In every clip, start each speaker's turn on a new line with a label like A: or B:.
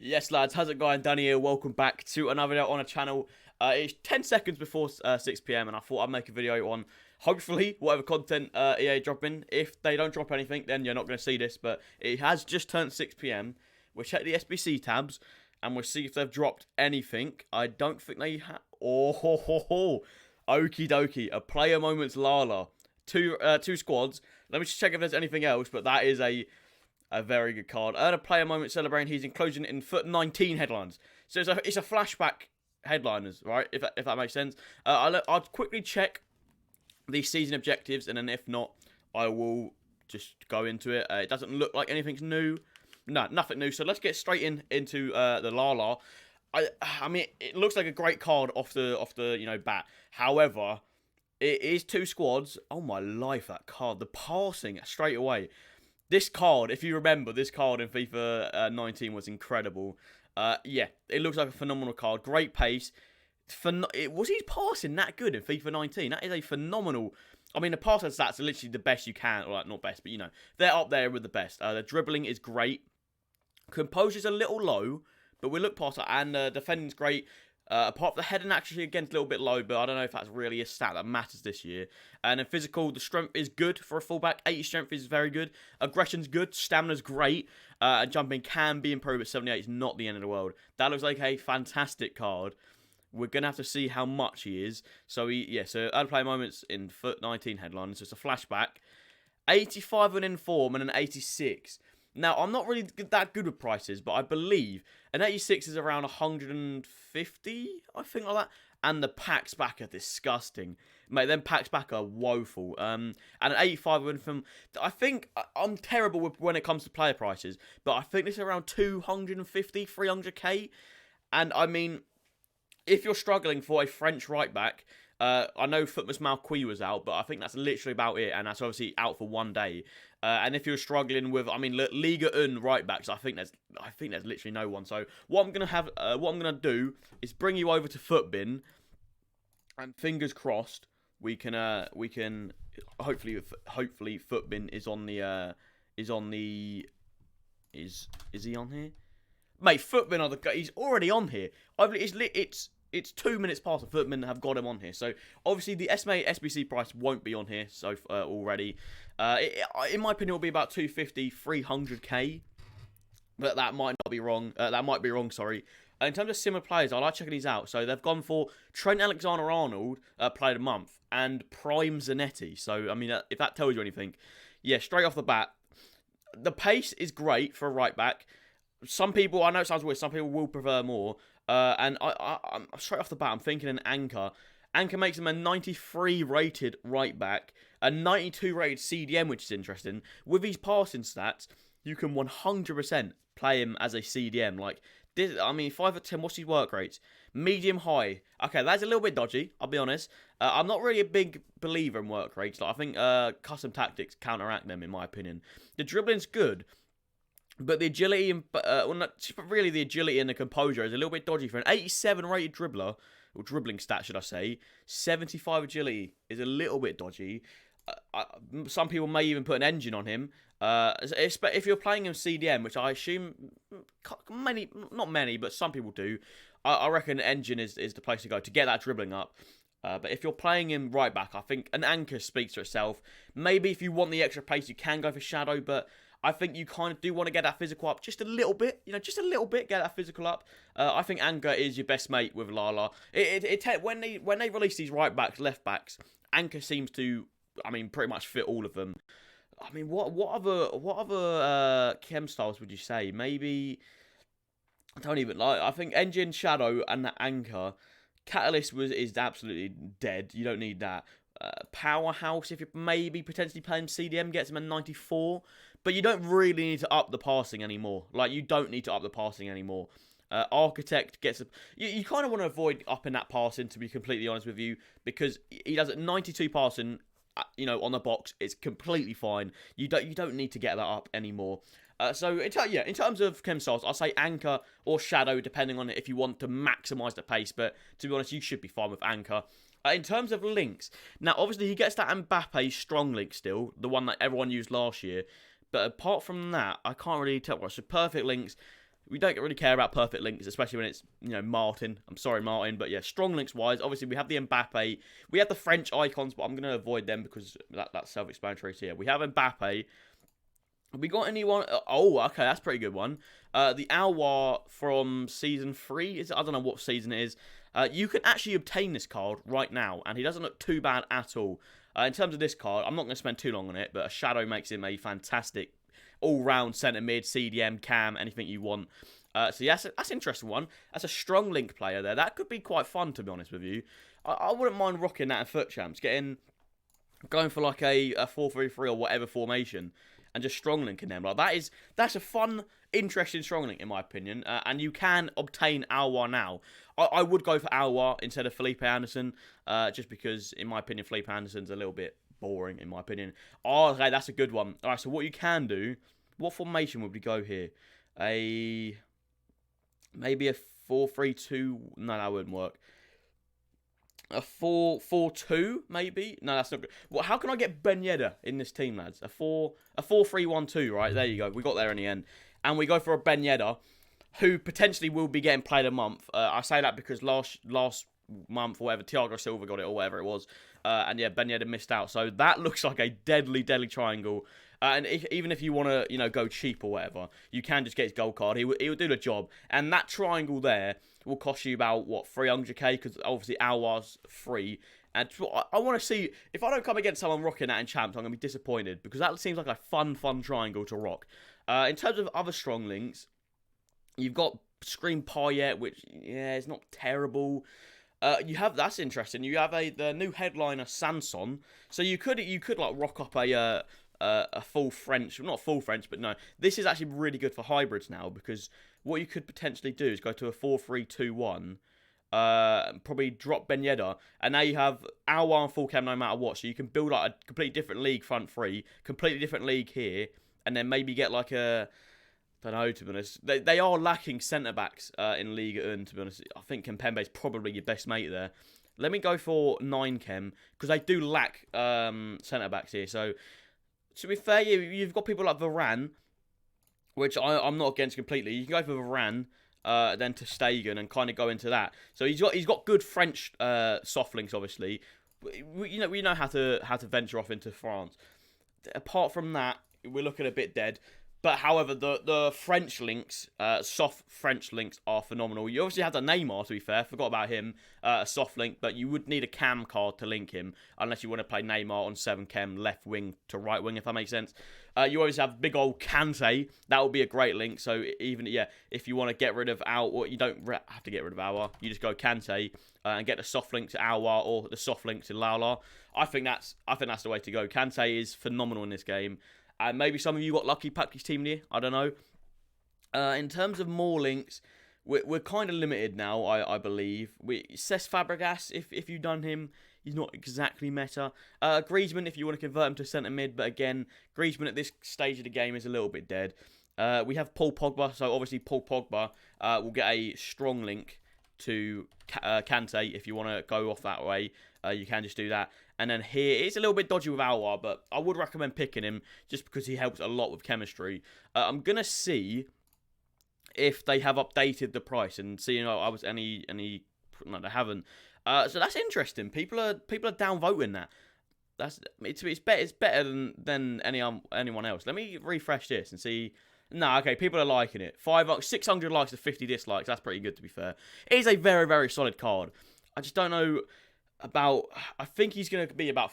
A: Yes, lads, how's it going? Danny here. Welcome back to another video on a channel. It's 10 seconds before 6 p.m. and I thought I'd make a video on, hopefully, whatever content EA drop in. If they don't drop anything, then you're not going to see this, but it has just turned 6 p.m. We'll check the SBC tabs, and we'll see if they've dropped anything. I don't think they have. Oh, ho, ho, ho. Okie dokie. A player moments Lala. Two squads. Let me just check if there's anything else, but that is a very good card. A player moment celebrating he's including in foot 19 headlines. So it's a flashback headliners, right? If that makes sense. I'll quickly check the season objectives, and then if not, I will just go into it. It doesn't look like anything's new. No, nothing new. So let's get straight into the Lala. I mean, it looks like a great card off the bat. However, it is two squads. Oh my life, that card. The passing straight away. This card, if you remember, this card in FIFA 19 was incredible. Yeah, it looks like a phenomenal card. Great pace. Was he passing that good in FIFA 19? That is a phenomenal... I mean, the passing stats are literally the best you can. Or, like, not best, but, you know, they're up there with the best. The dribbling is great. Composure's a little low, but we look past it. And defending's great. Apart from the heading, actually, again, a little bit low, but I don't know if that's really a stat that matters this year. And in physical, the strength is good for a fullback. 80 strength is very good. Aggression's good. Stamina's great. And jumping can be improved, but 78 is not the end of the world. That looks like a fantastic card. We're going to have to see how much he is. So, so early play moments in foot 19 headlines. So it's a flashback. 85 and in form and an 86. Now, I'm not really that good with prices, but I believe an 86 is around 150, I think, like that. And the packs back are disgusting. Mate, them packs back are woeful. And an 85 win from... I think I'm terrible with when it comes to player prices, but I think it's around 250, 300k. And, I mean, if you're struggling for a French right-back... I know Footmas Malqui was out, but I think that's literally about it, and that's obviously out for one day. And if you're struggling with, I mean, Ligue 1 right backs, I think there's literally no one. So what I'm gonna do is bring you over to Footbin, and fingers crossed we can hopefully Footbin is he on here? Mate, Footbin he's already on here. It's 2 minutes past the Footmen have got him on here. So, obviously, the estimated SBC price won't be on here already. In my opinion, it will be about 250, 300k. But that might not be wrong. That might be wrong, sorry. In terms of similar players, I like checking these out. So, they've gone for Trent Alexander-Arnold, player of the month, and Prime Zanetti. So, I mean, if that tells you anything. Yeah, straight off the bat, the pace is great for a right back. Some people, I know it sounds weird, some people will prefer more. And I'm straight off the bat, I'm thinking an Anchor. Anchor makes him a 93 rated right back, a 92 rated CDM, which is interesting. With his passing stats, you can 100% play him as a CDM. Like this, I mean, 5'10", what's his work rates? Medium high. Okay, that's a little bit dodgy, I'll be honest. I'm not really a big believer in work rates. Like, I think custom tactics counteract them, in my opinion. The dribbling's good. But the agility and really the agility and the composure is a little bit dodgy for an 87 rated dribbler, or dribbling stat, should I say. 75 agility is a little bit dodgy. Some people may even put an engine on him. If you're playing him CDM, which I assume not many, but some people do. I reckon engine is the place to go to get that dribbling up. But if you're playing him right back, I think an Anchor speaks for itself. Maybe if you want the extra pace, you can go for Shadow, but I think you kind of do want to get that physical up just a little bit. You know, just a little bit, get that physical up. I think Anchor is your best mate with Lala. When they release these right backs, left backs, Anchor seems to, I mean, pretty much fit all of them. I mean, what other chem styles would you say? Maybe, I don't even like. I think Engine, Shadow, and the Anchor. Catalyst is absolutely dead. You don't need that. Powerhouse, if you're maybe potentially playing CDM, gets him a 94. But you don't really need to up the passing anymore. Like, you don't need to up the passing anymore. Architect gets a... You kind of want to avoid upping that passing, to be completely honest with you, because he does it 92 passing, on the box. It's completely fine. You don't need to get that up anymore. So, in terms of chem styles, I'll say Anchor or Shadow, depending on it, if you want to maximise the pace. But, to be honest, you should be fine with Anchor. In terms of links, now, obviously, he gets that Mbappe strong link still, the one that everyone used last year. But apart from that, I can't really tell. So perfect links, We don't really care about perfect links, especially when it's, Martin. I'm sorry, Martin. But yeah, strong links-wise, obviously we have the Mbappe. We have the French icons, but I'm going to avoid them because that's self-explanatory. So yeah, we have Mbappe. Have we got anyone? Oh, okay, that's a pretty good one. The Alwar from Season 3. I don't know what season it is. You can actually obtain this card right now, and he doesn't look too bad at all. In terms of this card, I'm not going to spend too long on it, but a Shadow makes him a fantastic all-round centre mid, CDM, cam, anything you want. So yeah, that's an interesting one. That's a strong link player there. That could be quite fun, to be honest with you. I wouldn't mind rocking that in Foot Champs, going for like a 4-3-3 or whatever formation, and just strong linking them. Like that's a fun, interesting strong link in my opinion. And you can obtain Alwar now. I would go for Alwar instead of Felipe Anderson, just because in my opinion Felipe Anderson's a little bit boring in my opinion. Oh, okay, that's a good one. All right, so what you can do? What formation would we go here? Maybe a 4-3-2. No, that wouldn't work. A 4-4-2, maybe? No, that's not good. Well, how can I get Ben Yedder in this team, lads? A 4-3-1-2, right? There you go. We got there in the end. And we go for a Ben Yedder, who potentially will be getting played a month. I say that because last month or whatever, Thiago Silva got it or whatever it was. And yeah, Ben Yedder missed out. So that looks like a deadly, deadly triangle. And even if you want to, go cheap or whatever, you can just get his gold card. He will do the job. And that triangle there will cost you about, 300k? Because obviously Alwar's free. And I want to see, if I don't come against someone rocking that in Champs, I'm going to be disappointed. Because that seems like a fun triangle to rock. In terms of other strong links, you've got Scream Payet, which, yeah, is not terrible. That's interesting. You have the new headliner Sanson. So you could like rock up a full French, not full French, but no. This is actually really good for hybrids now, because what you could potentially do is go to a 4-3-2-1, probably drop Ben Yedder, and now you have Alwar and full cam no matter what. So you can build like a completely different league front three, completely different league here, and then maybe get like I don't know, to be honest. They are lacking centre-backs in Ligue 1, to be honest. I think Kempembe is probably your best mate there. Let me go for 9 Chem, because they do lack centre-backs here. So, to be fair, you've got people like Varane, which I'm not against completely. You can go for Varane, then to Stegen, and kind of go into that. So he's got good French soft links, obviously. We know how to venture off into France. Apart from that, we're looking a bit dead. But however, the French links, soft French links, are phenomenal. You obviously have the Neymar, to be fair. Forgot about him, a soft link. But you would need a cam card to link him, unless you want to play Neymar on 7 chem, left wing to right wing, if that makes sense. You always have big old Kante. That would be a great link. So even, if you want to get rid of Alwar, you don't have to get rid of Alwar. You just go Kante and get the soft link to Alwar or the soft link to Lala. I think that's the way to go. Kante is phenomenal in this game. And maybe some of you got lucky, packed his team here. I don't know. In terms of more links, we're kind of limited now, I believe. Cesc Fabregas, if you've done him, he's not exactly meta. Griezmann, if you want to convert him to centre mid. But again, Griezmann at this stage of the game is a little bit dead. We have Paul Pogba. So obviously Paul Pogba will get a strong link to Kante. If you want to go off that way, you can just do that. And then here, it's a little bit dodgy with Alwar, but I would recommend picking him just because he helps a lot with chemistry. I'm going to see if they have updated the price and see, I was any, no, they haven't. So that's interesting. People are downvoting that. It's better than anyone else. Let me refresh this and see. No, okay, people are liking it. 600 likes to 50 dislikes. That's pretty good, to be fair. It is a very, very solid card. I just don't know I think he's going to be about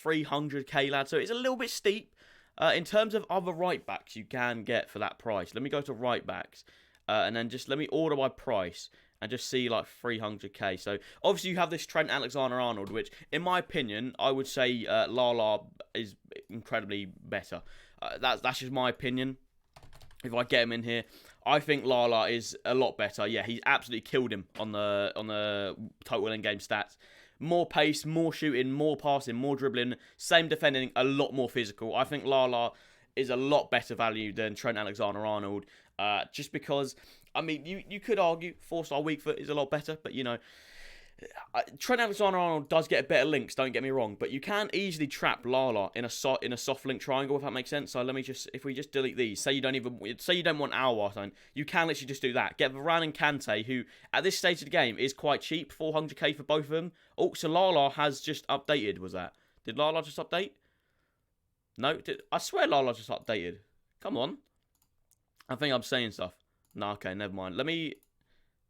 A: 300k, lad. So it's a little bit steep. In terms of other right backs you can get for that price. Let me go to right backs. And then just let me order by price. And just see like 300k. So obviously you have this Trent Alexander-Arnold, which in my opinion, I would say Lala is incredibly better. That's just my opinion. If I get him in here, I think Lala is a lot better. Yeah, he's absolutely killed him on the total in-game stats. More pace, more shooting, more passing, more dribbling, same defending, a lot more physical. I think Lala is a lot better value than Trent Alexander-Arnold. Just because, I mean, you could argue 4-star weak foot is a lot better, but Trent Alexander-Arnold does get better links, don't get me wrong, but you can easily trap Lala in a soft link triangle, if that makes sense. So let me just, if we just delete these, say you don't want our something, you can literally just do that. Get Varane and Kante, who at this stage of the game is quite cheap, 400k for both of them. Oh, so Lala has just updated. Was that? Did Lala just update? No, I swear Lala just updated. Come on. I think I'm saying stuff. No, okay, never mind. Let me.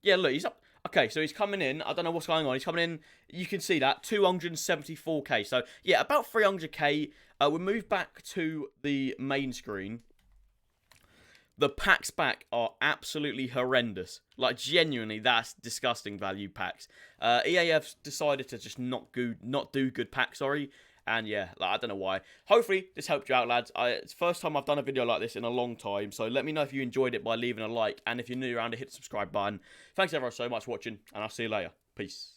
A: Yeah, look, he's up. Okay, so he's coming in. I don't know what's going on. He's coming in. You can see that 274k. So yeah, about 300k. We move back to the main screen. The packs back are absolutely horrendous. Like genuinely, that's disgusting value packs. EA have decided to just not do good packs. Sorry. And yeah, like, I don't know why. Hopefully, this helped you out, lads. It's the first time I've done a video like this in a long time. So let me know if you enjoyed it by leaving a like. And if you're new around here, hit the subscribe button. Thanks everyone so much for watching. And I'll see you later. Peace.